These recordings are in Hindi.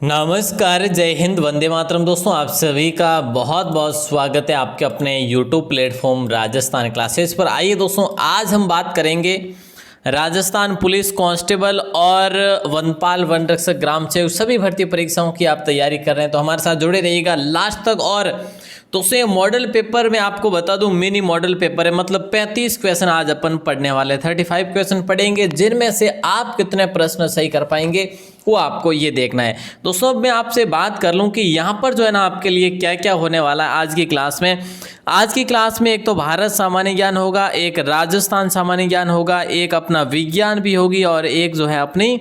नमस्कार, जय हिंद, वंदे मातरम। दोस्तों, आप सभी का बहुत बहुत स्वागत है आपके अपने YouTube प्लेटफॉर्म राजस्थान क्लासेस पर। आइए दोस्तों, आज हम बात करेंगे राजस्थान पुलिस कांस्टेबल और वनपाल वन रक्षक ग्राम सेवक सभी भर्ती परीक्षाओं की आप तैयारी कर रहे हैं तो हमारे साथ जुड़े रहिएगा लास्ट तक। और दोस्तों, ये मॉडल पेपर में आपको बता दूं, मिनी मॉडल पेपर है, मतलब 35 क्वेश्चन आज अपन पढ़ने वाले, 35 क्वेश्चन पढ़ेंगे, जिनमें से आप कितने प्रश्न सही कर पाएंगे वो आपको ये देखना है। दोस्तों, अब मैं आपसे बात कर लूं कि यहाँ पर जो है ना आपके लिए क्या क्या होने वाला है आज की क्लास में। आज की क्लास में एक तो भारत सामान्य ज्ञान होगा, एक राजस्थान सामान्य ज्ञान होगा, एक अपना विज्ञान भी होगी और एक जो है अपनी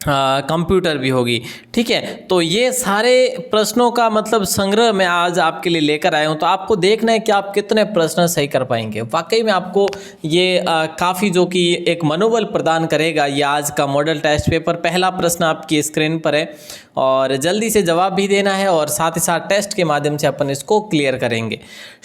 कंप्यूटर भी होगी। ठीक है, तो ये सारे प्रश्नों का मतलब संग्रह मैं आज आपके लिए लेकर आया हूँ। तो आपको देखना है कि आप कितने प्रश्न सही कर पाएंगे। वाकई में आपको ये काफ़ी जो कि एक मनोबल प्रदान करेगा ये आज का मॉडल टेस्ट पेपर। पहला प्रश्न आपकी स्क्रीन पर है और जल्दी से जवाब भी देना है और साथ ही साथ टेस्ट के माध्यम से अपन इसको क्लियर करेंगे।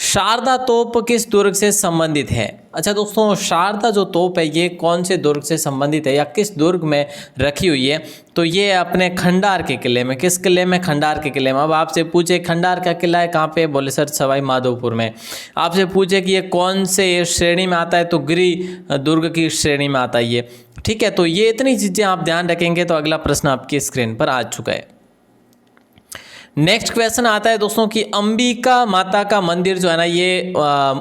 शारदा तोप किस दुर्ग से संबंधित है? अच्छा दोस्तों, शारदा जो तोप है ये कौन से दुर्ग से संबंधित है या किस दुर्ग में रखी हुई है? तो ये अपने खंडार के किले में। किस किले में? खंडार के किले में। अब आपसे पूछे खंडार का किला है कहाँ पे? बोले सर सवाई माधोपुर में। आपसे पूछे कि ये कौन से श्रेणी में आता है? तो गिरि दुर्ग की श्रेणी में आता है ये। ठीक है, तो ये इतनी चीज़ें आप ध्यान रखेंगे तो अगला प्रश्न आपकी स्क्रीन पर आ चुका है। नेक्स्ट क्वेश्चन आता है दोस्तों कि अंबिका माता का मंदिर जो है ना ये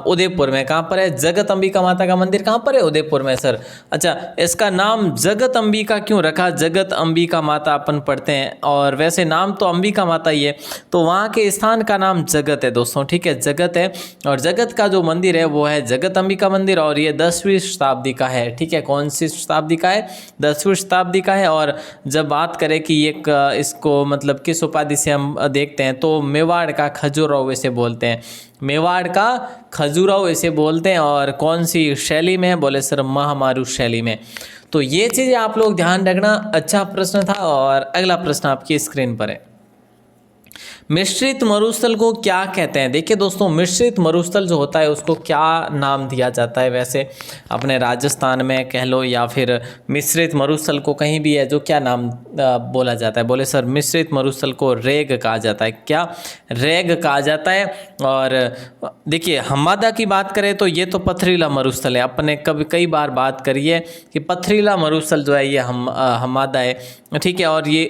उदयपुर में कहाँ पर है? जगत अंबिका माता का मंदिर कहाँ पर है? उदयपुर में सर। अच्छा, इसका नाम जगत अंबिका क्यों रखा? जगत अंबिका माता अपन पढ़ते हैं और वैसे नाम तो अंबिका माता ही है, तो वहाँ के स्थान का नाम जगत है दोस्तों। ठीक है, जगत है और जगत का जो मंदिर है वो है जगत अंबिका मंदिर और ये 10वीं शताब्दी का है। ठीक है, कौन सी शताब्दी का है? 10वीं शताब्दी का है। और जब बात करें कि ये इसको मतलब किस उपाधि से हम देखते हैं तो मेवाड़ का खजुराहो इसे बोलते हैं। मेवाड़ का खजुराहो इसे बोलते हैं। और कौन सी शैली में है? बोले सर महामारू शैली में। तो ये चीज़ें आप लोग ध्यान रखना। अच्छा प्रश्न था। और अगला प्रश्न आपकी स्क्रीन पर है, मिश्रित मरुस्थल को क्या कहते हैं? देखिए दोस्तों, मिश्रित मरुस्थल जो होता है उसको क्या नाम दिया जाता है? वैसे अपने राजस्थान में कह लो या फिर मिश्रित मरुस्थल को कहीं भी है जो क्या नाम बोला जाता है? बोले सर मिश्रित मरुस्थल को रेग कहा जाता है। क्या? रेग कहा जाता है। और देखिए, हम्मादा की बात करें तो ये तो पथरीला मरुस्थल है। अपने कई बार बात करी है कि पथरीला मरुस्थल जो है ये हम्मादा है। ठीक है, और ये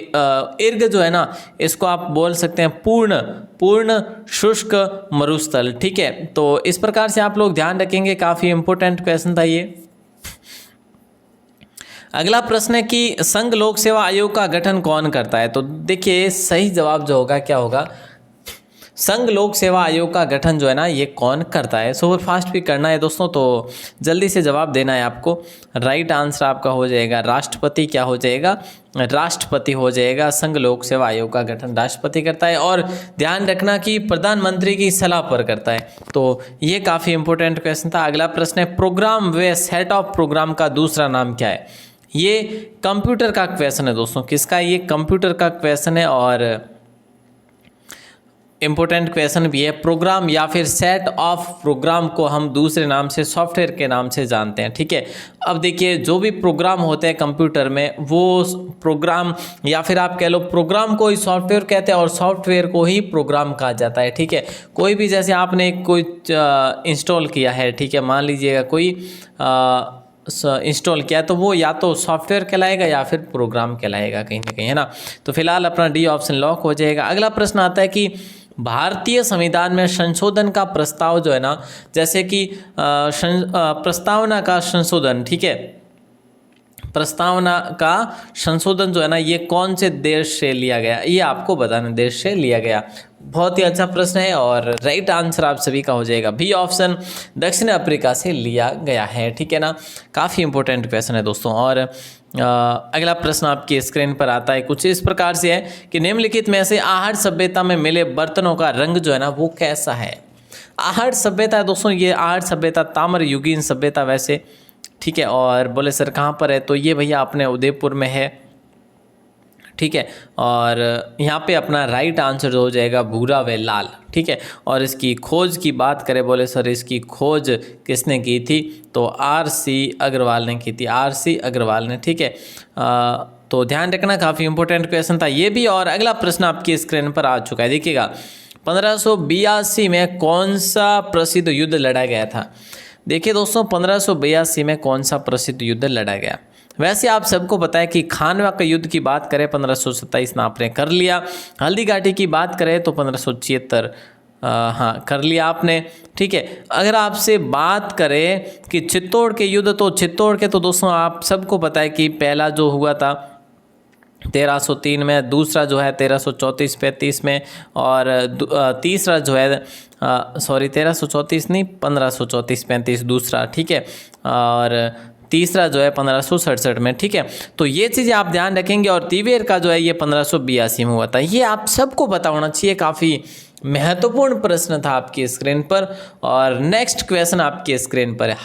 इर्ग जो है ना इसको आप बोल सकते हैं पूर्ण शुष्क मरुस्थल। ठीक है, तो इस प्रकार से आप लोग ध्यान रखेंगे। काफ़ी इंपॉर्टेंट क्वेश्चन था ये। अगला प्रश्न है कि संघ लोक सेवा आयोग का गठन कौन करता है? तो देखिए, सही जवाब जो होगा क्या होगा? संघ लोक सेवा आयोग का गठन जो है ना ये कौन करता है? सुपर फास्ट भी करना है दोस्तों, तो जल्दी से जवाब देना है आपको। राइट आंसर आपका हो जाएगा राष्ट्रपति। क्या हो जाएगा? राष्ट्रपति हो जाएगा। संघ लोक सेवा आयोग का गठन राष्ट्रपति करता है। और ध्यान रखना कि प्रधानमंत्री की सलाह पर करता है। तो ये काफ़ी इंपॉर्टेंट क्वेश्चन था। अगला प्रश्न है, प्रोग्राम व सेट ऑफ प्रोग्राम का दूसरा नाम क्या है? ये कंप्यूटर का क्वेश्चन है दोस्तों। किसका? ये कंप्यूटर का क्वेश्चन है और इम्पोर्टेंट क्वेश्चन भी है। प्रोग्राम या फिर सेट ऑफ प्रोग्राम को हम दूसरे नाम से सॉफ्टवेयर के नाम से जानते हैं। ठीक है, अब देखिए, जो भी प्रोग्राम होते हैं कंप्यूटर में वो प्रोग्राम या फिर आप कह लो प्रोग्राम को ही सॉफ्टवेयर कहते हैं और सॉफ्टवेयर को ही प्रोग्राम कहा जाता है। ठीक है, कोई भी जैसे आपने कोई इंस्टॉल किया है, ठीक है, मान लीजिएगा कोई इंस्टॉल किया तो वो या तो सॉफ्टवेयर कहलाएगा या फिर प्रोग्राम कहलाएगा कहीं ना कहीं, है ना। तो फिलहाल अपना डी ऑप्शन लॉक हो जाएगा। अगला प्रश्न आता है कि भारतीय संविधान में संशोधन का प्रस्ताव जो है ना, जैसे कि प्रस्तावना का संशोधन, ठीक है, प्रस्तावना का संशोधन जो है ना ये कौन से देश से लिया गया? ये आपको बताना, देश से लिया गया। बहुत ही अच्छा प्रश्न है और राइट आंसर आप सभी का हो जाएगा बी ऑप्शन, दक्षिण अफ्रीका से लिया गया है। ठीक है ना, काफ़ी इंपॉर्टेंट क्वेश्चन है दोस्तों। और अगला प्रश्न आपकी स्क्रीन पर आता है, कुछ इस प्रकार से है कि निम्नलिखित में से आहट सभ्यता में मिले बर्तनों का रंग जो है ना वो कैसा है? आहट सभ्यता है दोस्तों, ये आहट सभ्यता ताम्र युगीन सभ्यता वैसे। ठीक है, और बोले सर कहाँ पर है? तो ये भैया अपने उदयपुर में है। ठीक है, और यहाँ पे अपना राइट आंसर हो जाएगा भूरा व लाल। ठीक है, और इसकी खोज की बात करें, बोले सर इसकी खोज किसने की थी? तो RC अग्रवाल ने की थी, RC अग्रवाल ने। ठीक है, तो ध्यान रखना, काफ़ी इंपॉर्टेंट क्वेश्चन था ये भी। और अगला प्रश्न आपकी स्क्रीन पर आ चुका है, देखिएगा 1582 में कौन सा प्रसिद्ध युद्ध लड़ा गया था। देखिए दोस्तों 1582 में कौन सा प्रसिद्ध युद्ध लड़ा गया। वैसे आप सबको पता है कि खानवा का युद्ध की बात करें 1527 में आपने कर लिया, हल्दी घाटी की बात करें तो 1576 हाँ कर लिया आपने, ठीक है। अगर आपसे बात करें कि चित्तौड़ के युद्ध, तो चित्तौड़ के तो दोस्तों आप सबको पता है कि पहला जो हुआ था 1303 में, दूसरा जो है 1334-35 में, और तीसरा जो है सॉरी 1334 नहीं 1534-35 दूसरा, ठीक है, और तीसरा जो है 1567 में, ठीक है। तो ये चीज़ें आप ध्यान रखेंगे। और तिवेर का जो है ये 1582 में हुआ था। ये आप सबको पता होना चाहिए, काफ़ी महत्वपूर्ण प्रश्न था आपकी स्क्रीन पर। और नेक्स्ट क्वेश्चन आपकी स्क्रीन पर है,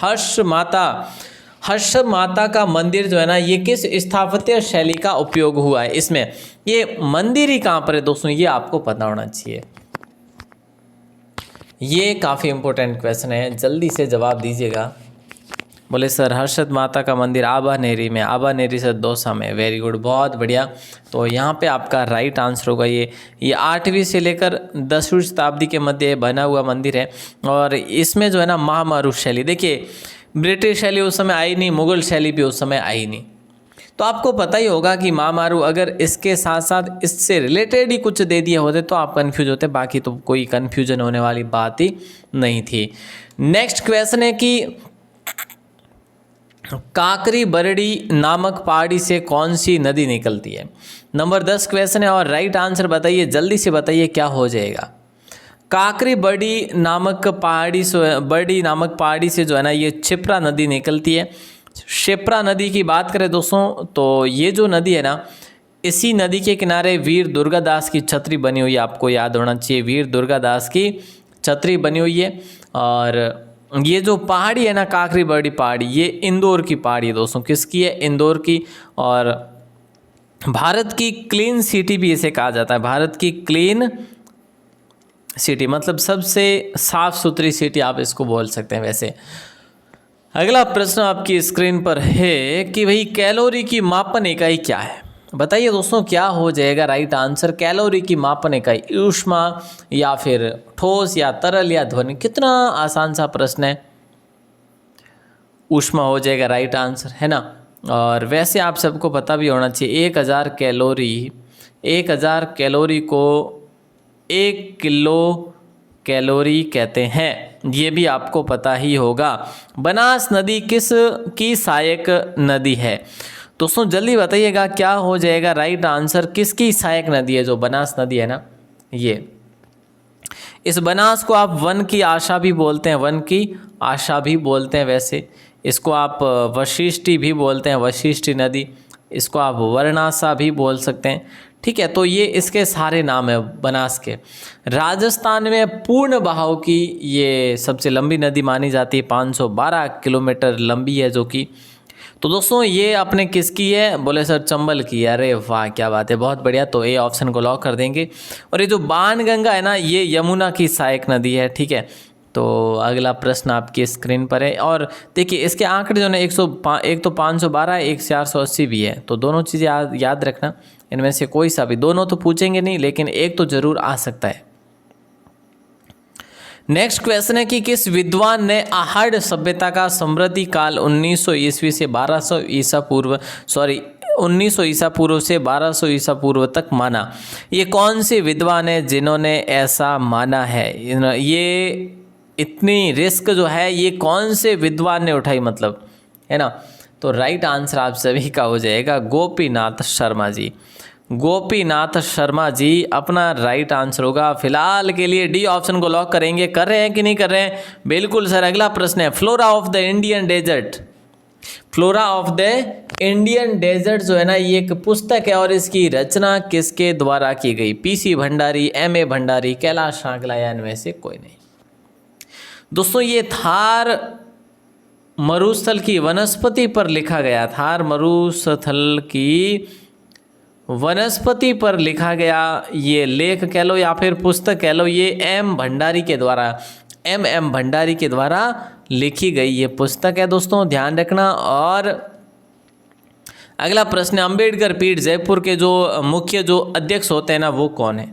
हर्ष माता का मंदिर जो है ना, ये किस स्थापत्य शैली का उपयोग हुआ है इसमें। ये मंदिर ही कहाँ पर है दोस्तों, ये आपको पता होना चाहिए। ये काफ़ी इंपॉर्टेंट क्वेश्चन है, जल्दी से जवाब दीजिएगा। बोले सर हर्षद माता का मंदिर आबानेरी में, आबानेरी से दौसा में। वेरी गुड, बहुत बढ़िया। तो यहाँ पे आपका राइट आंसर होगा ये 8वीं से लेकर 10वीं शताब्दी के मध्य बना हुआ मंदिर है। और इसमें जो है ना महामारू शैली, देखिए ब्रिटिश शैली उस समय आई नहीं, मुगल शैली भी उस समय आई नहीं। तो आपको पता ही होगा कि महामारू, अगर इसके साथ साथ इससे रिलेटेड ही कुछ दे दिए होते तो आप कंफ्यूज होते, बाकी तो कोई कंफ्यूजन होने वाली बात ही नहीं थी। नेक्स्ट क्वेश्चन है कि काकरी बरड़ी नामक पहाड़ी से कौन सी नदी निकलती है। नंबर 10 क्वेश्चन है और राइट आंसर बताइए, जल्दी से बताइए क्या हो जाएगा। काकरी बरड़ी नामक पहाड़ी से जो है ना ये क्षिप्रा नदी निकलती है। क्षिप्रा नदी की बात करें दोस्तों तो ये जो नदी है ना, इसी नदी के किनारे वीर दुर्गादास की छतरी बनी हुई है, आपको याद होना चाहिए, वीर दुर्गादास की छतरी बनी हुई है। और ये जो पहाड़ी है ना काकरी बरड़ी पहाड़ी, ये इंदौर की पहाड़ी है दोस्तों। किसकी है? इंदौर की। और भारत की क्लीन सिटी भी इसे कहा जाता है, भारत की क्लीन सिटी मतलब सबसे साफ सुथरी सिटी आप इसको बोल सकते हैं। वैसे अगला प्रश्न आपकी स्क्रीन पर है कि भाई कैलोरी की मापन इकाई क्या है। बताइए दोस्तों क्या हो जाएगा राइट आंसर। कैलोरी की मापन इकाई ऊष्मा या फिर ठोस या तरल या ध्वनि। कितना आसान सा प्रश्न है, ऊष्मा हो जाएगा राइट आंसर, है ना। और वैसे आप सबको पता भी होना चाहिए 1000 कैलोरी को 1 किलो कैलोरी कहते हैं, ये भी आपको पता ही होगा। बनास नदी किस की सहायक नदी है दोस्तों, जल्दी बताइएगा क्या हो जाएगा राइट आंसर। किसकी सहायक नदी है जो बनास नदी है ना, ये इस बनास को आप वन की आशा भी बोलते हैं, वन की आशा भी बोलते हैं। वैसे इसको आप वशिष्ठी भी बोलते हैं, वशिष्ठी नदी, इसको आप वर्णासा भी बोल सकते हैं, ठीक है। तो ये इसके सारे नाम है बनास के। राजस्थान में पूर्ण बहाव की ये सबसे लंबी नदी मानी जाती है, 512 किलोमीटर लंबी है जो कि। तो दोस्तों ये अपने किसकी है, बोले सर चंबल की। अरे वाह क्या बात है, बहुत बढ़िया। तो ए ऑप्शन को लॉक कर देंगे। और ये जो बाणगंगा है ना, ये यमुना की सहायक नदी है, ठीक है। तो अगला प्रश्न आपकी स्क्रीन पर है। और देखिए इसके आंकड़े जो है एक तो 512 एक 480 भी है। तो दोनों चीज़ें याद रखना, इनमें से कोई सा भी, दोनों तो पूछेंगे नहीं लेकिन एक तो जरूर आ सकता है। नेक्स्ट क्वेश्चन है कि किस विद्वान ने आहड़ सभ्यता का समृद्धि काल 1900 ईस्वी से 1200 ईसा पूर्व 1900 ईसा पूर्व से 1200 ईसा पूर्व तक माना। ये कौन से विद्वान है जिन्होंने ऐसा माना है। ये इतनी रिस्क जो है ये कौन से विद्वान ने उठाई, मतलब, है ना। तो राइट आंसर आप सभी का हो जाएगा गोपीनाथ शर्मा जी। गोपीनाथ शर्मा जी अपना राइट आंसर होगा। फिलहाल के लिए डी ऑप्शन को लॉक करेंगे। कर रहे हैं कि नहीं कर रहे हैं? बिल्कुल सर। अगला प्रश्न है flora of the Indian desert. Flora of the Indian desert जो है ना, ये एक पुस्तक है और इसकी रचना किसके द्वारा की गई। पीसी भंडारी, एमए भंडारी, कैलाश सांगला या इनमें से कोई नहीं। दोस्तों ये थार मरुस्थल की वनस्पति पर लिखा गया, थार मरुस्थल की वनस्पति पर लिखा गया ये लेख कह लो या फिर पुस्तक कह लो, ये एम भंडारी के द्वारा लिखी गई ये पुस्तक है दोस्तों, ध्यान रखना। और अगला प्रश्न है, अंबेडकर पीठ जयपुर के जो मुख्य जो अध्यक्ष होते हैं ना वो कौन है?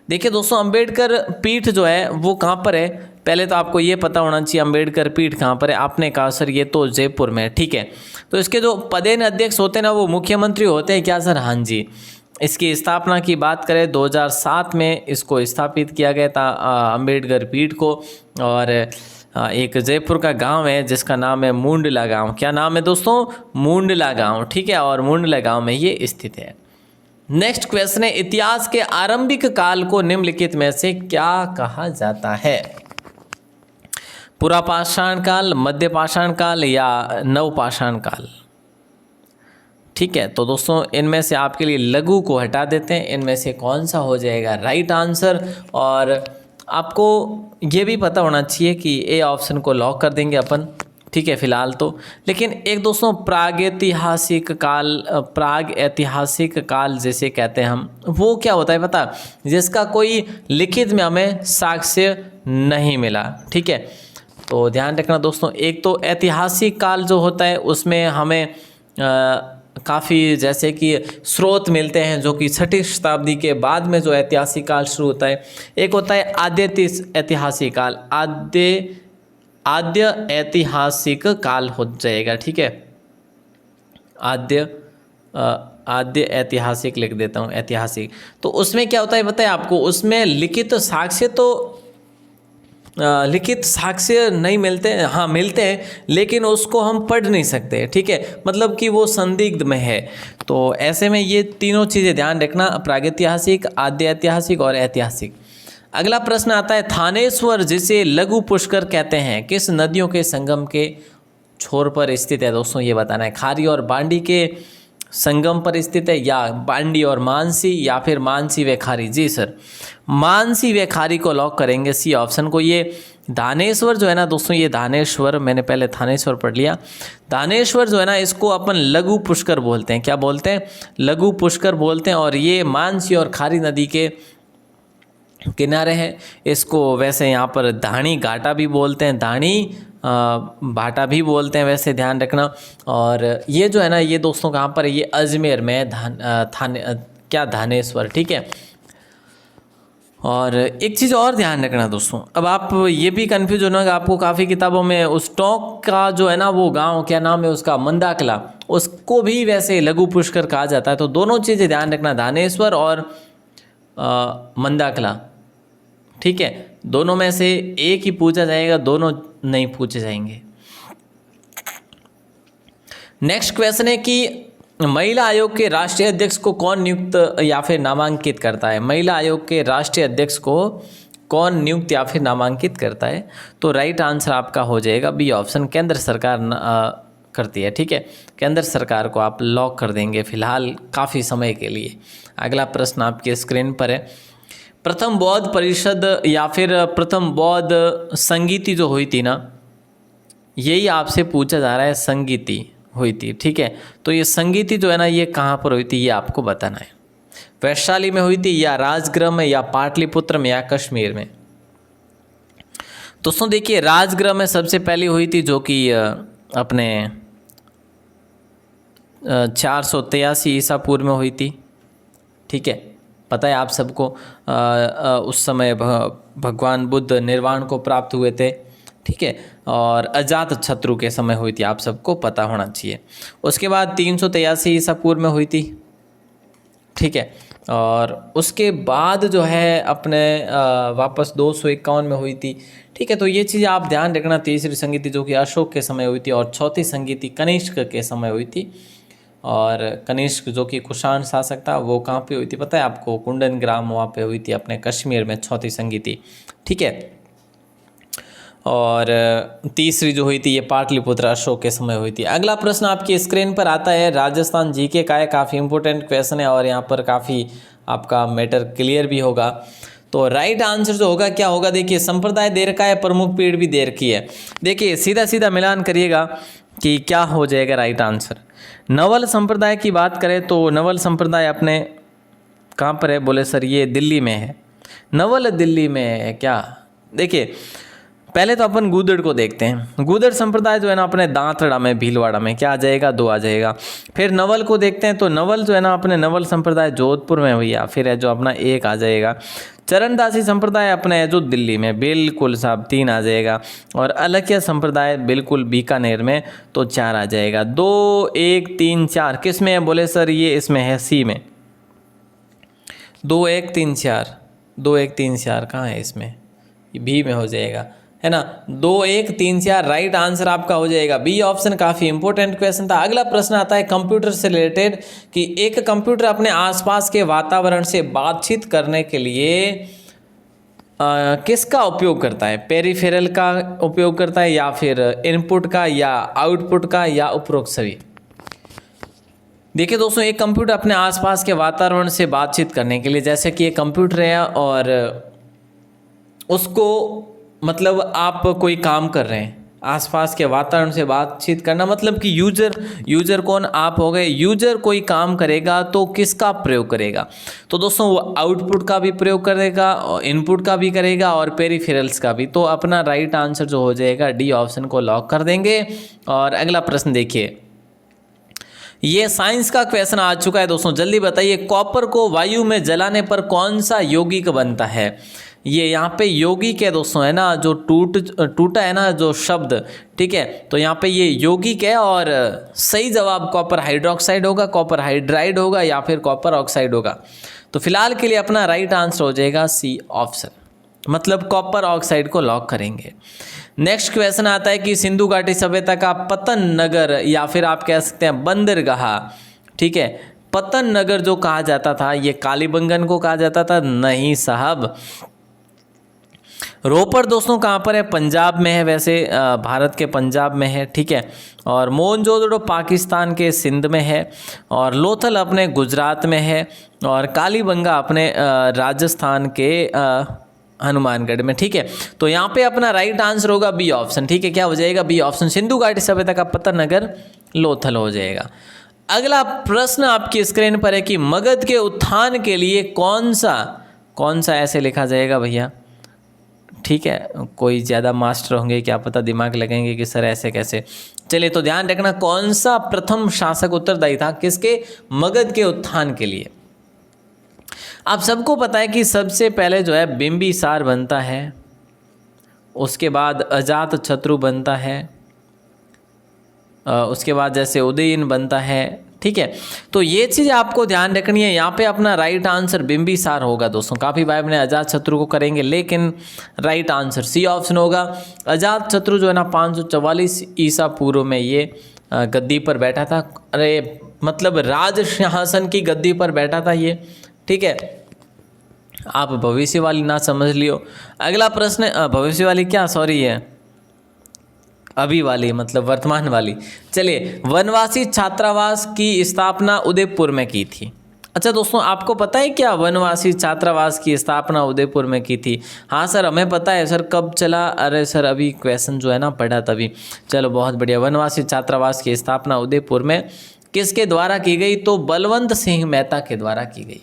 देखिए दोस्तों, अंबेडकर पीठ जो है वो कहाँ पर है? पहले तो आपको ये पता होना चाहिए अंबेडकर पीठ कहाँ पर है। आपने कहा सर ये तो जयपुर में है, ठीक है। तो इसके जो पदेन अध्यक्ष होते हैं ना वो मुख्यमंत्री होते हैं क्या सर? हाँ जी। इसकी स्थापना की बात करें 2007 में इसको स्थापित किया गया था अंबेडकर पीठ को। और एक जयपुर का गांव है जिसका नाम है मुंडला गांव। क्या नाम है दोस्तों? मुंडला गांव, ठीक है। और मुंडला गांव में ये स्थित है। नेक्स्ट क्वेश्चन है, इतिहास के आरंभिक काल को निम्नलिखित में से क्या कहा जाता है? पुरापाषाण काल, मध्य पाषाण काल या नवपाषाण काल? ठीक है, तो दोस्तों इनमें से आपके लिए लघु को हटा देते हैं। इनमें से कौन सा हो जाएगा राइट आंसर? और आपको ये भी पता होना चाहिए कि ए ऑप्शन को लॉक कर देंगे अपन, ठीक है फिलहाल तो। लेकिन एक दोस्तों प्राग ऐतिहासिक काल जैसे कहते हैं हम, वो क्या होता है पता? जिसका कोई लिखित में हमें साक्ष्य नहीं मिला, ठीक है। तो ध्यान रखना दोस्तों, एक तो ऐतिहासिक काल जो होता है उसमें हमें काफ़ी जैसे कि स्रोत मिलते हैं जो कि 6वीं शताब्दी के बाद में जो ऐतिहासिक काल शुरू होता है। एक होता है आद्य ऐतिहासिक काल, आद्य ऐतिहासिक काल हो जाएगा, ठीक है। आद्य ऐतिहासिक लिख देता हूँ, ऐतिहासिक। तो उसमें क्या होता है बताए आपको, उसमें लिखित साक्ष्य नहीं मिलते, हाँ मिलते हैं लेकिन उसको हम पढ़ नहीं सकते, ठीक है। मतलब कि वो संदिग्ध में है। तो ऐसे में ये तीनों चीज़ें ध्यान रखना, प्रागैतिहासिक, आद्य ऐतिहासिक और ऐतिहासिक। अगला प्रश्न आता है, थानेश्वर जिसे लघु पुष्कर कहते हैं किस नदियों के संगम के छोर पर स्थित है? दोस्तों ये बताना है, खारी और बांडी के संगम पर स्थित है, या बांडी और मानसी, या फिर मानसी व खारी? जी सर, मानसी व खारी को लॉक करेंगे, सी ऑप्शन को। ये धानेश्वर जो है ना दोस्तों, ये धानेश्वर, मैंने पहले थानेश्वर पढ़ लिया। धानेश्वर जो है ना इसको अपन लघु पुष्कर बोलते हैं। क्या बोलते हैं? लघु पुष्कर बोलते हैं। और ये मानसी और खारी नदी के किनारे है। इसको वैसे यहाँ पर धानी घाटा भी बोलते हैं, धानी भाटा भी बोलते हैं, वैसे ध्यान रखना। और ये जो है ना ये दोस्तों कहाँ पर है? ये अजमेर में धानेश्वर, ठीक है। और एक चीज़ और ध्यान रखना दोस्तों, अब आप ये भी कन्फ्यूज होना कि आपको काफ़ी किताबों में उस टोंक का जो है ना वो गांव क्या नाम है उसका, मंदाकला, उसको भी वैसे लघु पुष्कर कहा जाता है। तो दोनों चीज़ें ध्यान रखना, धानेश्वर और मंदाकला, ठीक है। दोनों में से एक ही पूछा जाएगा, दोनों नहीं पूछे जाएंगे। नेक्स्ट क्वेश्चन है कि महिला आयोग के राष्ट्रीय अध्यक्ष को कौन नियुक्त या फिर नामांकित करता है? महिला आयोग के राष्ट्रीय अध्यक्ष को कौन नियुक्त या फिर नामांकित करता है? तो राइट आंसर आपका हो जाएगा बी ऑप्शन, केंद्र सरकार करती है, ठीक है। केंद्र सरकार को आप लॉक कर देंगे फिलहाल काफ़ी समय के लिए। अगला प्रश्न आपके स्क्रीन पर है, प्रथम बौद्ध परिषद या फिर प्रथम बौद्ध संगीति जो हुई थी ना, यही आपसे पूछा जा रहा है, संगीति हुई थी, ठीक है। तो ये संगीति जो है ना ये कहाँ पर हुई थी ये आपको बताना है। वैशाली में हुई थी, या राजगृह में, या पाटलिपुत्र में, या कश्मीर में? दोस्तों देखिए, राजगृह में सबसे पहले हुई थी जो कि अपने 483 ईसा पूर्व में हुई थी, ठीक है। पता है आप सबको उस समय भगवान बुद्ध निर्वाण को प्राप्त हुए थे, ठीक है। और अजात शत्रु के समय हुई थी, आप सबको पता होना चाहिए। उसके बाद 383 ईसा पूर्व में हुई थी, ठीक है। और उसके बाद जो है अपने वापस 251 में हुई थी, ठीक है। तो ये चीज़ आप ध्यान रखना। तीसरी संगीति जो कि अशोक के समय हुई थी, और चौथी संगीति कनिष्क के समय हुई थी। और कनिष्क जो कि कुषाण शासक था वो कहाँ पे हुई थी पता है आपको? कुंडन ग्राम वहाँ पे हुई थी अपने कश्मीर में, चौथी संगीति, ठीक है। और तीसरी जो हुई थी ये पाटलिपुत्र अशोक के समय हुई थी। अगला प्रश्न आपकी स्क्रीन पर आता है, राजस्थान जीके का है, काफ़ी इंपॉर्टेंट क्वेश्चन है और यहाँ पर काफ़ी आपका मैटर क्लियर भी होगा। तो राइट आंसर जो होगा क्या होगा? देखिए, संप्रदाय दे रखा है, प्रमुख पीढ़ भी दे रखी है। देखिए सीधा सीधा मिलान करिएगा कि क्या हो जाएगा राइट आंसर। नवल संप्रदाय की बात करें तो नवल संप्रदाय अपने कहाँ पर है? बोले सर ये दिल्ली में है। नवल दिल्ली में है क्या? देखिए पहले तो अपन गूदड़ को देखते हैं। गूदड़ संप्रदाय जो है ना अपने दांतड़ा में, भीलवाड़ा में, क्या आ जाएगा, 2 आ जाएगा। फिर नवल को देखते हैं तो नवल जो है ना अपने नवल संप्रदाय जोधपुर में भैया, फिर है जो अपना 1 आ जाएगा। चरणदासी संप्रदाय अपने है जो दिल्ली में, बिल्कुल साहब 3 आ जाएगा। और अलकिया संप्रदाय बिल्कुल बीकानेर में, तो 4 आ जाएगा। 2 1 3 4 किस में है, बोले सर ये इसमें है सी में। 2 1 3 4 2 1 3 4 कहाँ है इसमें, बी में हो जाएगा, है ना। 2 1 3 4 राइट आंसर आपका हो जाएगा बी ऑप्शन। काफ़ी इंपॉर्टेंट क्वेश्चन था। अगला प्रश्न आता है कंप्यूटर से रिलेटेड कि एक कंप्यूटर अपने आसपास के वातावरण से बातचीत करने के लिए किसका उपयोग करता है, पेरिफेरल का उपयोग करता है या फिर इनपुट का या आउटपुट का या उपरोक्त सभी। देखिए दोस्तों, एक कंप्यूटर अपने आसपास के वातावरण से बातचीत करने के लिए, जैसे कि एक कंप्यूटर है और उसको मतलब आप कोई काम कर रहे हैं, आसपास के वातावरण से बातचीत करना मतलब कि यूजर कौन, आप हो गए। यूजर कोई काम करेगा तो किसका प्रयोग करेगा, तो दोस्तों वो आउटपुट का भी प्रयोग करेगा और इनपुट का भी करेगा और पेरिफेरल्स का भी। तो अपना राइट आंसर जो हो जाएगा डी ऑप्शन को लॉक कर देंगे। और अगला प्रश्न देखिए, ये साइंस का क्वेश्चन आ चुका है दोस्तों, जल्दी बताइए। कॉपर को वायु में जलाने पर कौन सा यौगिक बनता है। ये यहाँ पे यौगिक है दोस्तों, है ना, जो टूटा है ना जो शब्द, ठीक है, तो यहाँ पे ये यौगिक है और सही जवाब कॉपर हाइड्रोक्साइड होगा, कॉपर हाइड्राइड होगा या फिर कॉपर ऑक्साइड होगा। तो फिलहाल के लिए अपना राइट आंसर हो जाएगा सी ऑप्शन, मतलब कॉपर ऑक्साइड को लॉक करेंगे। नेक्स्ट क्वेश्चन आता है कि सिंधु घाटी सभ्यता का पतन नगर या फिर आप कह सकते हैं बंदरगाह, ठीक है, पतन नगर जो कहा जाता था ये कालीबंगन को कहा जाता था, नहीं साहब। रोपड़ दोस्तों कहाँ पर है, पंजाब में है, वैसे भारत के पंजाब में है, ठीक है। और मोहनजोदड़ो पाकिस्तान के सिंध में है और लोथल अपने गुजरात में है और कालीबंगा अपने राजस्थान के हनुमानगढ़ में, ठीक है। तो यहाँ पे अपना राइट आंसर होगा बी ऑप्शन, ठीक है। क्या हो जाएगा, बी ऑप्शन, सिंधु घाटी सभ्यता का पतन नगर लोथल हो जाएगा। अगला प्रश्न आपकी स्क्रीन पर है कि मगध के उत्थान के लिए कौन सा ऐसे लिखा जाएगा भैया, ठीक है। कोई ज़्यादा मास्टर होंगे क्या पता, दिमाग लगाएंगे कि सर ऐसे कैसे। चलिए तो ध्यान रखना, कौन सा प्रथम शासक उत्तरदायी था किसके, मगध के उत्थान के लिए। आप सबको पता है कि सबसे पहले जो है बिंबिसार बनता है, उसके बाद अजात शत्रु बनता है, उसके बाद जैसे उदयन बनता है, ठीक है। तो ये चीज़ आपको ध्यान रखनी है। यहाँ पे अपना राइट आंसर बिंबिसार होगा दोस्तों। काफ़ी भाई अपने अजात शत्रु को करेंगे लेकिन राइट आंसर सी ऑप्शन होगा। अजात शत्रु जो है ना 544 ईसा पूर्व में ये गद्दी पर बैठा था, अरे मतलब राज सिंहासन की गद्दी पर बैठा था ये, ठीक है। आप भविष्य वाली ना समझ लियो। अगला प्रश्न, भविष्य वाली क्या, सॉरी है अभी वाली, मतलब वर्तमान वाली। चलिए, वनवासी छात्रावास की स्थापना उदयपुर में की थी। अच्छा दोस्तों, आपको पता है क्या वनवासी छात्रावास की स्थापना उदयपुर में की थी। हाँ सर हमें पता है सर, कब चला, अरे सर अभी क्वेश्चन जो है ना पढ़ा तभी। चलो बहुत बढ़िया। वनवासी छात्रावास की स्थापना उदयपुर में किसके द्वारा की गई, तो बलवंत सिंह मेहता के द्वारा की गई।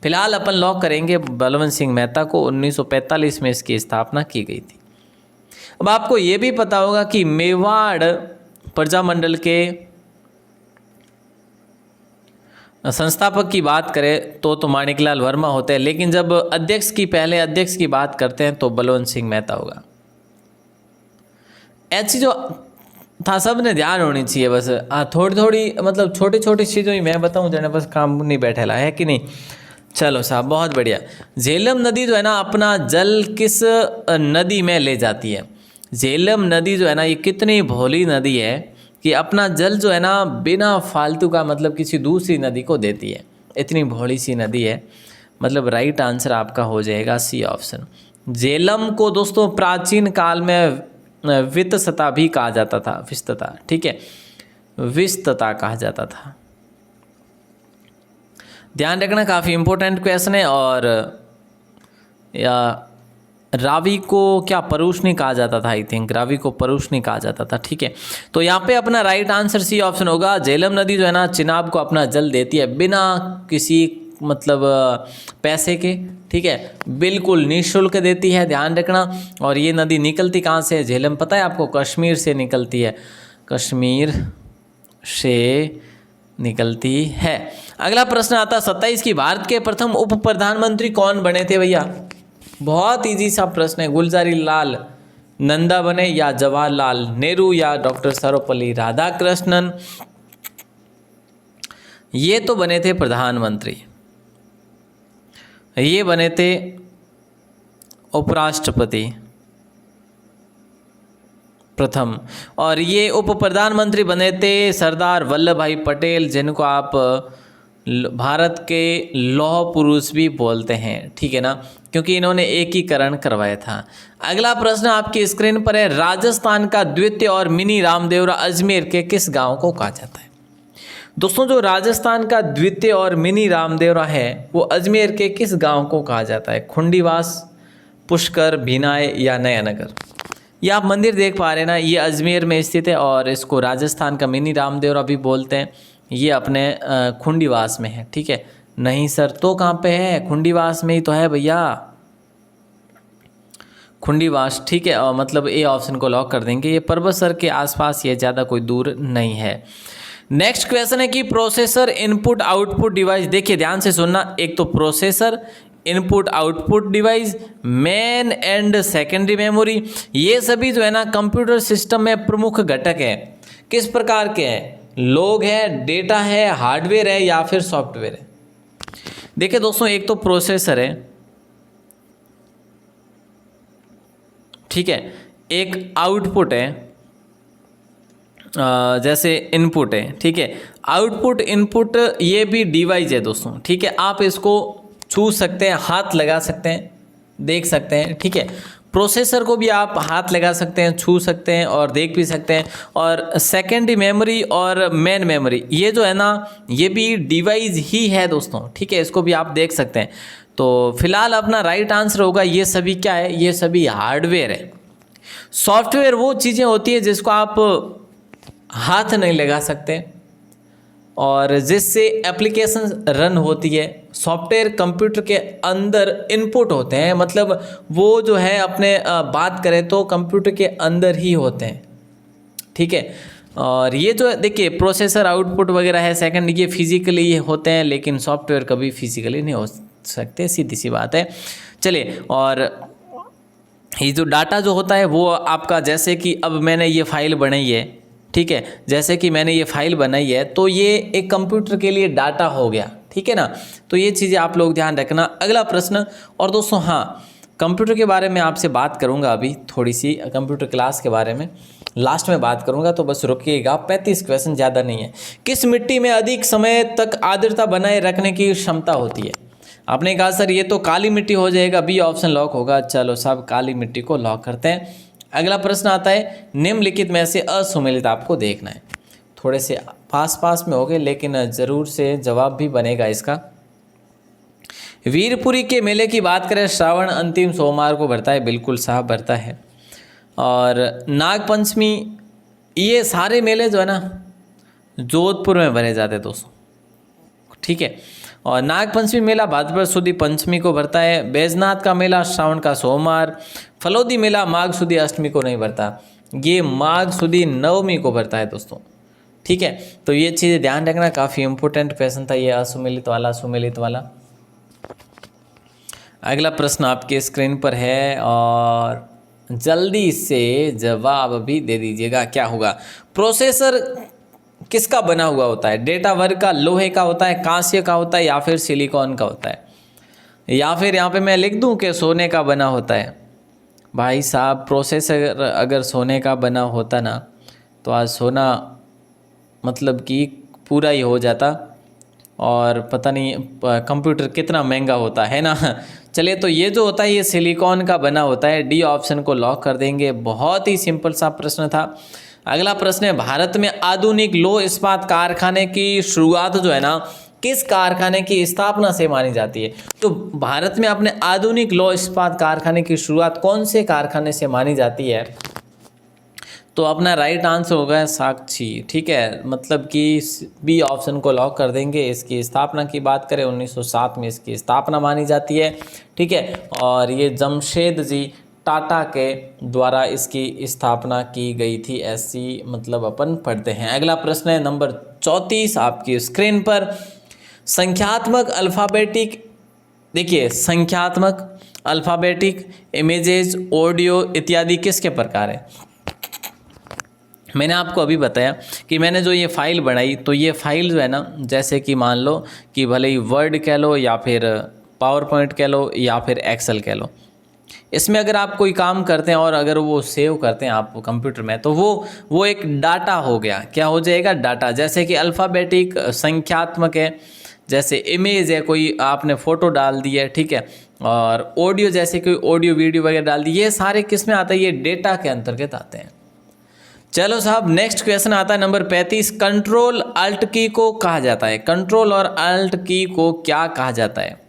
फिलहाल अपन लॉक करेंगे बलवंत सिंह मेहता को, 1945 में इसकी स्थापना की गई थी। अब आपको ये भी पता होगा कि मेवाड़ प्रजामंडल के संस्थापक की बात करें तो माणिकलाल वर्मा होते हैं, लेकिन जब पहले अध्यक्ष की बात करते हैं तो बलवंत सिंह मेहता होगा। ऐसी जो था सब ने ध्यान होनी चाहिए बस। थोड़ी थोड़ी मतलब छोटी छोटी चीज़ों ही मैं बताऊं जने बस काम नहीं बैठेला है कि नहीं। चलो साहब बहुत बढ़िया। झेलम नदी जो है ना अपना जल किस नदी में ले जाती है। झेलम नदी जो है ना ये कितनी भोली नदी है कि अपना जल जो है ना बिना फालतू का मतलब किसी दूसरी नदी को देती है। इतनी भोली सी नदी है, मतलब राइट आंसर आपका हो जाएगा सी ऑप्शन। झेलम को दोस्तों प्राचीन काल में वित्तसता भी कहा जाता था, विस्तता, ठीक है, विस्तता कहा जाता था। ध्यान रखना, काफ़ी इंपॉर्टेंट क्वेश्चन है। और या रावी को क्या परुष्णी कहा जाता था, आई थिंक रावी को परुष्णी कहा जाता था, ठीक है। तो यहाँ पे अपना राइट आंसर सी ऑप्शन होगा। झेलम नदी जो है ना चिनाब को अपना जल देती है बिना किसी मतलब पैसे के, ठीक है, बिल्कुल निःशुल्क देती है, ध्यान रखना। और ये नदी निकलती कहाँ से है? झेलम पता है आपको? कश्मीर से निकलती है, कश्मीर से निकलती है। अगला प्रश्न आता है 27 की, भारत के प्रथम उप प्रधानमंत्री कौन बने थे भैया? बहुत इजी सा प्रश्न है। गुलजारी लाल नंदा बने या जवाहरलाल नेहरू या डॉक्टर सर्वपल्ली राधाकृष्णन? ये तो बने थे प्रधानमंत्री, ये बने थे उपराष्ट्रपति प्रथम, और ये उप प्रधानमंत्री बने थे सरदार वल्लभ भाई पटेल, जिनको आप भारत के लौह पुरुष भी बोलते हैं, ठीक है ना, क्योंकि इन्होंने एकीकरण करवाया था। अगला प्रश्न आपकी स्क्रीन पर है, राजस्थान का द्वितीय और मिनी रामदेवरा अजमेर के किस गांव को कहा जाता है? दोस्तों, जो राजस्थान का द्वितीय और मिनी रामदेवरा है वो अजमेर के किस गांव को कहा जाता है? खुंडीवास, पुष्कर, भिनाय या नयानगर? ये आप मंदिर देख पा रहे हैं ना, ये अजमेर में स्थित है और इसको राजस्थान का मिनी रामदेवरा भी बोलते हैं। ये अपने खुंडीवास में है, ठीक है। नहीं सर, तो कहाँ पे है? खुंडीवास में ही तो है भैया, खुंडीवास, ठीक है। और मतलब ए ऑप्शन को लॉक कर देंगे। ये परबतसर के आसपास, ये ज़्यादा कोई दूर नहीं है। नेक्स्ट क्वेश्चन है कि प्रोसेसर इनपुट आउटपुट डिवाइस, देखिए ध्यान से सुनना, एक तो processor input output device, main and secondary memory, ये सभी जो है ना कंप्यूटर सिस्टम में प्रमुख घटक है। किस प्रकार के हैं? लोग है, डेटा है, हार्डवेयर है या फिर सॉफ्टवेयर है? देखिए दोस्तों, एक तो प्रोसेसर है, ठीक है, एक आउटपुट है, जैसे इनपुट है, ठीक है। आउटपुट इनपुट ये भी डिवाइस है दोस्तों, ठीक है। आप इसको छू सकते हैं, हाथ लगा सकते हैं, देख सकते हैं, ठीक है। प्रोसेसर को भी आप हाथ लगा सकते हैं, छू सकते हैं और देख भी सकते हैं। और सेकेंडरी मेमोरी और मेन मेमोरी, ये जो है ना, ये भी डिवाइस ही है दोस्तों, ठीक है। इसको भी आप देख सकते हैं। तो फिलहाल अपना राइट आंसर होगा ये सभी क्या है? ये सभी हार्डवेयर है। सॉफ्टवेयर वो चीज़ें होती है जिसको आप हाथ नहीं लगा सकते और जिससे एप्लीकेशन रन होती है। सॉफ्टवेयर कंप्यूटर के अंदर इनपुट होते हैं, मतलब वो जो है अपने बात करें तो कंप्यूटर के अंदर ही होते हैं, ठीक है। और ये जो देखिए प्रोसेसर आउटपुट वगैरह है सेकंड, ये फिजिकली होते हैं, लेकिन सॉफ्टवेयर कभी फिजिकली नहीं हो सकते, सीधी सी बात है। चलिए, और ये जो डाटा जो होता है वो आपका, जैसे कि अब मैंने ये फाइल बनाई है, ठीक है, जैसे कि मैंने ये फाइल बनाई है, तो ये एक कंप्यूटर के लिए डाटा हो गया, ठीक है ना। तो ये चीज़ें आप लोग ध्यान रखना। अगला प्रश्न, और दोस्तों हाँ, कंप्यूटर के बारे में आपसे बात करूंगा अभी, थोड़ी सी कंप्यूटर क्लास के बारे में लास्ट में बात करूंगा, तो बस रुकिएगा। 35 क्वेश्चन, ज़्यादा नहीं है। किस मिट्टी में अधिक समय तक आर्द्रता बनाए रखने की क्षमता होती है? आपने कहा सर ये तो काली मिट्टी हो जाएगा, बी ऑप्शन लॉक होगा। चलो सब काली मिट्टी को लॉक करते हैं। अगला प्रश्न आता है, निम्नलिखित में से असुमेलित आपको देखना है। थोड़े से पास में हो गए, लेकिन ज़रूर से जवाब भी बनेगा इसका। वीरपुरी के मेले की बात करें, श्रावण अंतिम सोमवार को भरता है, बिल्कुल साफ भरता है। और नागपंचमी, ये सारे मेले जो है ना जोधपुर में भरे जाते हैं दोस्तों, ठीक है। और नागपंचमी मेला भाद्रपद सुदी पंचमी को भरता है। बैजनाथ का मेला श्रावण का सोमवार। फलोदी मेला माघ सुदी अष्टमी को नहीं भरता, ये माघ सुदी नवमी को भरता है दोस्तों, ठीक है। तो ये चीज़ें ध्यान रखना, काफ़ी इंपॉर्टेंट क्वेश्चन था ये असुमेलित वाला, सुमेलित वाला। अगला प्रश्न आपके स्क्रीन पर है और जल्दी से जवाब भी दे दीजिएगा। क्या होगा? प्रोसेसर किसका बना हुआ होता है? डेटा वर्क का, लोहे का होता है, कांस्य का होता है या फिर सिलिकॉन का होता है? या फिर यहाँ पे मैं लिख दूँ कि सोने का बना होता है? भाई साहब, प्रोसेसर अगर सोने का बना होता ना तो आज सोना मतलब कि पूरा ही हो जाता और पता नहीं कंप्यूटर कितना महंगा होता है ना। चलिए, तो ये जो होता है ये सिलिकॉन का बना होता है। डी ऑप्शन को लॉक कर देंगे। बहुत ही सिंपल सा प्रश्न था। अगला प्रश्न है, भारत में आधुनिक लौह इस्पात कारखाने की शुरुआत जो है ना किस कारखाने की स्थापना से मानी जाती है? तो भारत में अपने आधुनिक लौह इस्पात कारखाने की शुरुआत कौन से कारखाने से मानी जाती है? तो अपना राइट आंसर होगा साक्षी। ठीक है, मतलब कि बी ऑप्शन को लॉक कर देंगे। इसकी स्थापना की बात करें 1907 में इसकी स्थापना मानी जाती है। ठीक है, और ये जमशेद जी टाटा के द्वारा इसकी स्थापना की गई थी, ऐसी मतलब अपन पढ़ते हैं। अगला प्रश्न है नंबर 34 आपकी स्क्रीन पर। संख्यात्मक अल्फ़ाबेटिक, देखिए संख्यात्मक अल्फ़ाबेटिक इमेजेस ऑडियो इत्यादि किसके प्रकार है। मैंने आपको अभी बताया कि मैंने जो ये फाइल बनाई, तो ये फाइल जो है ना, जैसे कि मान लो कि भले ही वर्ड कह लो या फिर पावर पॉइंट कह लो या फिर एक्सेल कह लो, इसमें अगर आप कोई काम करते हैं और अगर वो सेव करते हैं आप कंप्यूटर में, तो वो एक डाटा हो गया। क्या हो जाएगा, डाटा। जैसे कि अल्फ़ाबेटिक संख्यात्मक है, जैसे इमेज है, कोई आपने फ़ोटो डाल दी है, ठीक है, और ऑडियो जैसे कोई ऑडियो वीडियो वगैरह डाल दी, ये सारे किस में आता है, ये डेटा के अंतर्गत आते हैं। चलो साहब, नेक्स्ट क्वेश्चन आता है नंबर 35। कंट्रोल अल्ट की को कहा जाता है। कंट्रोल और अल्ट की को क्या कहा जाता है।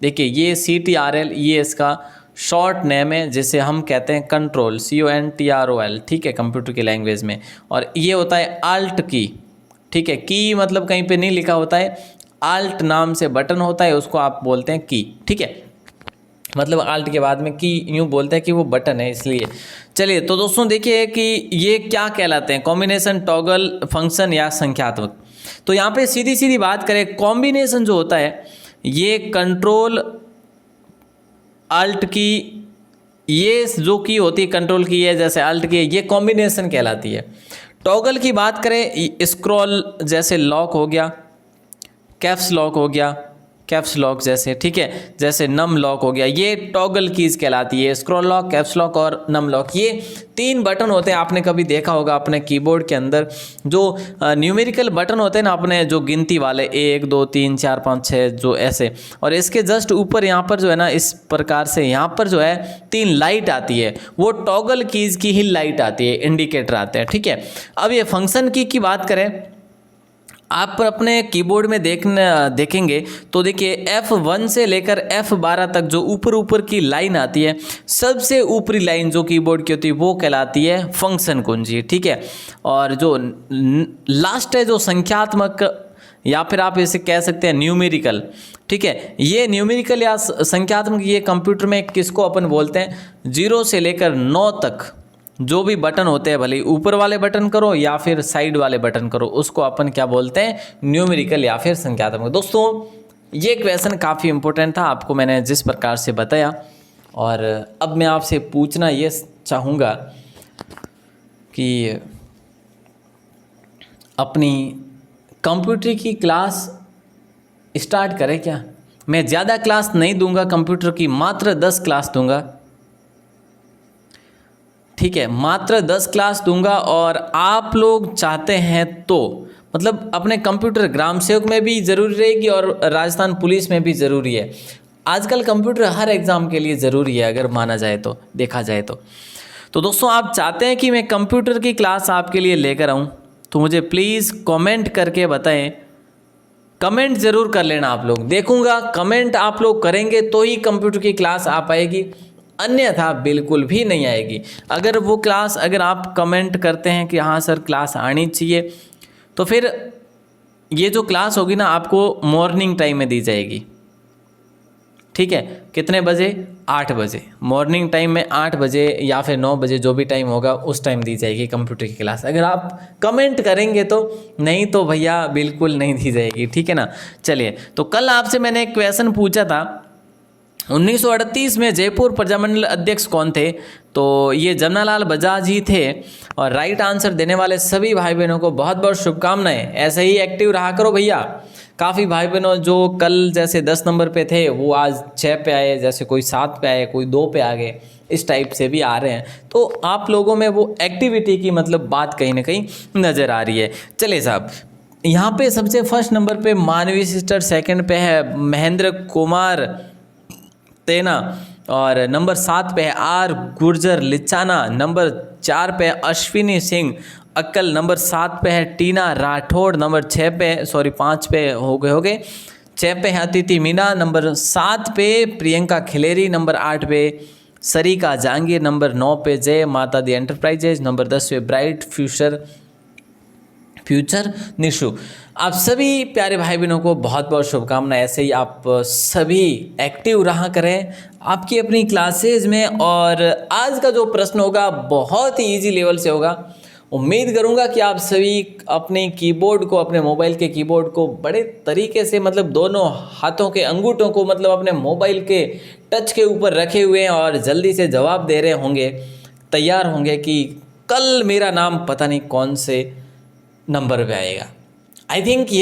देखिए ये CTRL, ये इसका शॉर्ट नेम है जिसे हम कहते हैं कंट्रोल, CONTROL, ठीक है, कंप्यूटर की लैंग्वेज में। और ये होता है अल्ट की। ठीक है, की मतलब कहीं पे नहीं लिखा होता है, अल्ट नाम से बटन होता है, उसको आप बोलते हैं की। ठीक है, मतलब अल्ट के बाद में की यूँ बोलते हैं कि वो बटन है, इसलिए। चलिए तो दोस्तों देखिए कि ये क्या कहलाते हैं, कॉम्बिनेशन, टॉगल, फंक्शन या संख्यात्मक। तो यहाँ पे सीधी सीधी बात करें, कॉम्बिनेशन जो होता है ये कंट्रोल अल्ट की, ये जो की होती है कंट्रोल की है, जैसे अल्ट की है, ये कॉम्बिनेशन कहलाती है। टॉगल की बात करें, स्क्रॉल जैसे लॉक हो गया, कैप्स लॉक हो गया, कैप्स लॉक जैसे, ठीक है, जैसे नम लॉक हो गया, ये टॉगल कीज कहलाती है। स्क्रॉल लॉक, कैप्स लॉक और नम लॉक, ये 3 बटन होते हैं। आपने कभी देखा होगा अपने कीबोर्ड के अंदर जो न्यूमेरिकल बटन होते हैं ना, अपने जो गिनती वाले 1 2 3 4 5 6 जो ऐसे, और इसके जस्ट ऊपर यहाँ पर जो है ना, इस प्रकार से यहाँ पर जो है 3 लाइट आती है, वो टॉगल कीज की ही लाइट आती है, इंडिकेटर आते हैं। ठीक है, अब ये फंक्शन की बात करें, आप अपने कीबोर्ड में देखेंगे तो देखिए F1 से लेकर F12 तक जो ऊपर की लाइन आती है, सबसे ऊपरी लाइन जो कीबोर्ड की होती है वो कहलाती है फंक्शन कुंजी। ठीक है, और जो लास्ट है जो संख्यात्मक, या फिर आप इसे कह सकते हैं न्यूमेरिकल। ठीक है, ये न्यूमेरिकल या संख्यात्मक, ये कंप्यूटर में किसको अपन बोलते हैं, 0 से लेकर 9 तक जो भी बटन होते हैं, भले ऊपर वाले बटन करो या फिर साइड वाले बटन करो, उसको अपन क्या बोलते हैं, न्यूमेरिकल या फिर संख्यात्मक। दोस्तों ये क्वेश्चन काफ़ी इंपॉर्टेंट था, आपको मैंने जिस प्रकार से बताया। और अब मैं आपसे पूछना ये चाहूँगा कि अपनी कंप्यूटर की क्लास स्टार्ट करें क्या। मैं ज़्यादा क्लास नहीं दूंगा कंप्यूटर की, मात्र 10 क्लास दूंगा। ठीक है, मात्र 10 क्लास दूंगा। और आप लोग चाहते हैं तो मतलब अपने कंप्यूटर ग्राम सेवक में भी ज़रूरी रहेगी और राजस्थान पुलिस में भी ज़रूरी है। आजकल कंप्यूटर हर एग्ज़ाम के लिए ज़रूरी है, अगर माना जाए तो, देखा जाए तो दोस्तों आप चाहते हैं कि मैं कंप्यूटर की क्लास आपके लिए लेकर आऊँ, तो मुझे प्लीज़ कमेंट करके बताएं। कमेंट ज़रूर कर लेना आप लोग, देखूँगा कमेंट आप लोग करेंगे तो ही कंप्यूटर की क्लास आ पाएगी, अन्यथा बिल्कुल भी नहीं आएगी। अगर वो क्लास, अगर आप कमेंट करते हैं कि हाँ सर क्लास आनी चाहिए, तो फिर ये जो क्लास होगी ना आपको मॉर्निंग टाइम में दी जाएगी। ठीक है, कितने बजे, 8 बजे, मॉर्निंग टाइम में 8 बजे या फिर 9 बजे, जो भी टाइम होगा उस टाइम दी जाएगी कंप्यूटर की क्लास, अगर आप कमेंट करेंगे तो। नहीं तो भैया बिल्कुल नहीं दी जाएगी। ठीक है ना। चलिए, तो कल आपसे मैंने एक क्वेश्चन पूछा था, 1938 में जयपुर प्रजामंडल अध्यक्ष कौन थे, तो ये जमनालाल बजाज ही थे। और राइट आंसर देने वाले सभी भाई बहनों को बहुत बहुत शुभकामनाएं। ऐसे ही एक्टिव रहा करो भैया। काफ़ी भाई बहनों जो कल जैसे 10 नंबर पे थे वो आज 6 पे आए, जैसे कोई 7 पे आए, कोई 2 पे आ गए, इस टाइप से भी आ रहे हैं। तो आप लोगों में वो एक्टिविटी की मतलब बात कहीं ना कहीं नज़र आ रही है। चलिए साहब, यहाँ पे सबसे फर्स्ट नंबर पे मानवी सिस्टर, सेकंड पे है महेंद्र कुमार तेना, और नंबर 7 पे है आर गुर्जर लिचाना, नंबर 4 पे है अश्विनी सिंह अक्कल, नंबर 7 पे है टीना राठौड़, नंबर 5 पे हो गए 6 पे है अतिथि मीना, नंबर 7 पे प्रियंका खिलेरी, नंबर 8 पे सरिका जहांगीर, नंबर 9 पे जय माता दी एंटरप्राइजेज, नंबर 10 पे ब्राइट फ्यूचर निशु। आप सभी प्यारे भाई बहनों को बहुत बहुत शुभकामनाएं। ऐसे ही आप सभी एक्टिव रहा करें आपकी अपनी क्लासेज में। और आज का जो प्रश्न होगा बहुत ही इजी लेवल से होगा। उम्मीद करूंगा कि आप सभी अपने कीबोर्ड को, अपने मोबाइल के कीबोर्ड को बड़े तरीके से, मतलब दोनों हाथों के अंगूठों को मतलब अपने मोबाइल के टच के ऊपर रखे हुए हैं और जल्दी से जवाब दे रहे होंगे, तैयार होंगे कि कल मेरा नाम पता नहीं कौन से नंबर पे आएगा। आई थिंक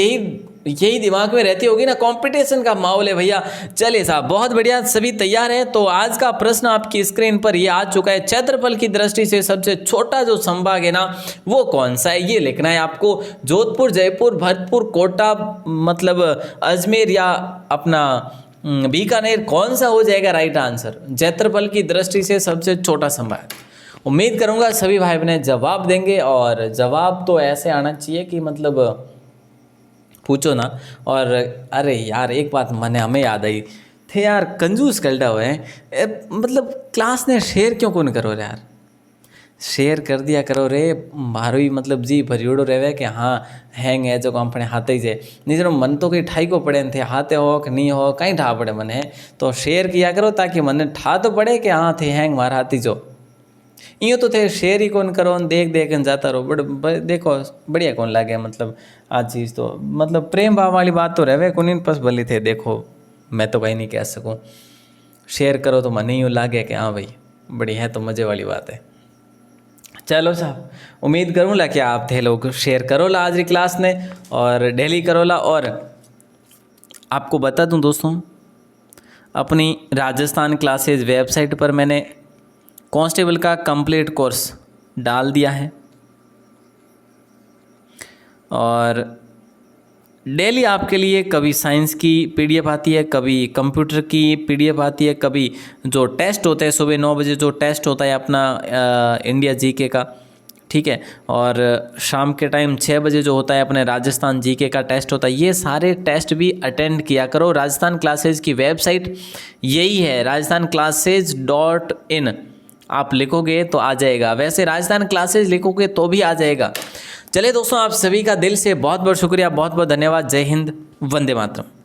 यही दिमाग में रहती होगी ना, कंपटीशन का माहौल है भैया। चलिए साहब, बहुत बढ़िया, सभी तैयार हैं। तो आज का प्रश्न आपकी स्क्रीन पर ये आ चुका है। क्षेत्रफल की दृष्टि से सबसे छोटा जो संभाग है ना, वो कौन सा है, ये लिखना है आपको। जोधपुर, जयपुर, भरतपुर, कोटा, मतलब अजमेर या अपना बीकानेर, कौन सा हो जाएगा राइट आंसर? क्षेत्रफल की दृष्टि से सबसे छोटा संभाग। उम्मीद करूंगा सभी भाई बहन जवाब देंगे, और जवाब तो ऐसे आना चाहिए कि मतलब पूछो ना। और अरे यार, एक बात हमें याद आई थे यार, कंजूस कल्टा हुए हैं, मतलब क्लास ने शेयर क्यों कौन करो रे यार, शेयर कर दिया करो रे। मारो ही मतलब जी भरियोड़ो रहे कि हाँ हैंग है जो अपने हाथ ही से नहीं, जरा मन तो कहीं ठाई को पड़े थे, हाथे हो कि नहीं हो, कहीं ठा पड़े मन है, तो शेयर किया करो ताकि मन ठा तो पड़े कि हाँ थे हैंग मारा हाथी जो। यूँ तो थे शेयर ही कौन करो, देख देख जाता रहो। बट देखो बढ़िया कौन लगे, मतलब आज चीज़ तो मतलब प्रेम भाव वाली बात तो रहे कौन पस भली थे। देखो मैं तो कहीं नहीं कह सकूँ, शेयर करो तो मन ही यूँ लागे कि हाँ भाई बड़ी है, तो मज़े वाली बात है। चलो साहब, उम्मीद करूँला कि आप थे लोग शेयर करोला आज की क्लास ने, और डेली करोला। और आपको बता दूँ दोस्तों, अपनी राजस्थान क्लासेज वेबसाइट पर मैंने कांस्टेबल का कंप्लीट कोर्स डाल दिया है, और डेली आपके लिए कभी साइंस की पीडीएफ आती है, कभी कंप्यूटर की पीडीएफ आती है, कभी जो टेस्ट होते हैं सुबह 9 बजे जो टेस्ट होता है अपना इंडिया जीके का, ठीक है, और शाम के टाइम 6 बजे जो होता है अपने राजस्थान जीके का टेस्ट होता है। ये सारे टेस्ट भी अटेंड किया करो। राजस्थान क्लासेज की वेबसाइट यही है, rajasthanclasses.in। आप लिखोगे तो आ जाएगा, वैसे राजस्थान क्लासेज लिखोगे तो भी आ जाएगा। चलिए दोस्तों, आप सभी का दिल से बहुत बहुत शुक्रिया, बहुत बहुत धन्यवाद। जय हिंद, वंदे मातरम।